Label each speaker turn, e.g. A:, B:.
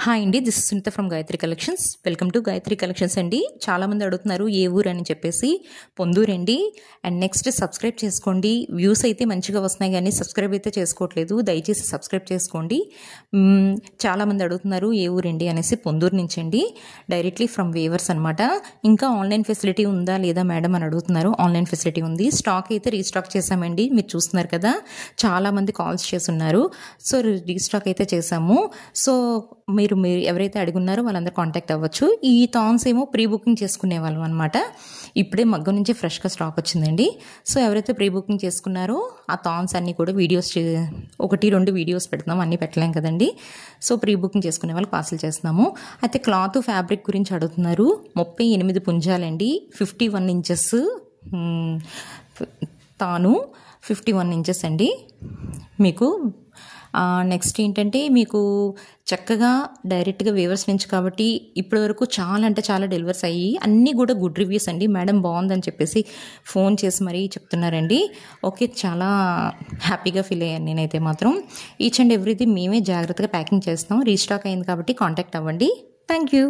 A: Hi అండి, this is Sunitha from Gayatri collections. Welcome to Gayatri collections అండి. చాలామంది అడుగుతున్నారు ఏ ఊరు అని చెప్పేసి. పొందూరు అండి. అండ్ నెక్స్ట్ సబ్స్క్రైబ్ చేసుకోండి. వ్యూస్ అయితే మంచిగా వస్తున్నాయి కానీ సబ్స్క్రైబ్ అయితే చేసుకోవట్లేదు. దయచేసి సబ్స్క్రైబ్ చేసుకోండి. చాలామంది అడుగుతున్నారు ఏ ఊరండి అనేసి. పొందూరు నుంచి అండి, డైరెక్ట్లీ ఫ్రమ్ వేవర్స్ అనమాట. ఇంకా ఆన్లైన్ ఫెసిలిటీ ఉందా లేదా మేడం అని అడుగుతున్నారు. ఆన్లైన్ ఫెసిలిటీ ఉంది. స్టాక్ అయితే రీస్టాక్ చేశామండి. మీరు చూస్తున్నారు కదా, చాలామంది కాల్స్ చేస్తున్నారు. సో రీస్టాక్ అయితే చేశాము. సో మీరు ఎవరైతే అడుగున్నారో వాళ్ళందరూ కాంటాక్ట్ అవ్వచ్చు. ఈ థాన్స్ ఏమో ప్రీ బుకింగ్ చేసుకునే వాళ్ళం అనమాట. ఇప్పుడే మగ్గం నుంచి ఫ్రెష్గా స్టాక్ వచ్చిందండి. సో ఎవరైతే ప్రీ బుకింగ్ చేసుకున్నారో ఆ థాన్స్ అన్నీ కూడా వీడియోస్ 1-2 వీడియోస్ పెడుతున్నాం, అన్నీ పెట్టలేం కదండి. సో ప్రీ బుకింగ్ చేసుకునే వాళ్ళకి పార్సల్ చేస్తున్నాము. అయితే క్లాత్ ఫ్యాబ్రిక్ గురించి అడుగుతున్నారు. 38 పుంజాలండి, 51 ఇంచెస్ తాను, 51 ఇంచెస్ అండి. మీకు నెక్స్ట్ ఏంటంటే, మీకు చక్కగా డైరెక్ట్గా వేవర్స్ నుంచి కాబట్టి ఇప్పటివరకు చాలా అంటే చాలా డెలివర్స్ అయ్యి అన్నీ కూడా గుడ్ రివ్యూస్ అండి. మేడం బాగుందని చెప్పేసి ఫోన్ చేసి మరీ చెప్తున్నారండి. ఓకే, చాలా హ్యాపీగా ఫీల్ అయ్యాను నేనైతే మాత్రం. ఈచ్ అండ్ ఎవ్రీథింగ్ మేమే జాగ్రత్తగా ప్యాకింగ్ చేస్తాం. రీస్టాక్ అయింది కాబట్టి కాంటాక్ట్ అవ్వండి. Thank you.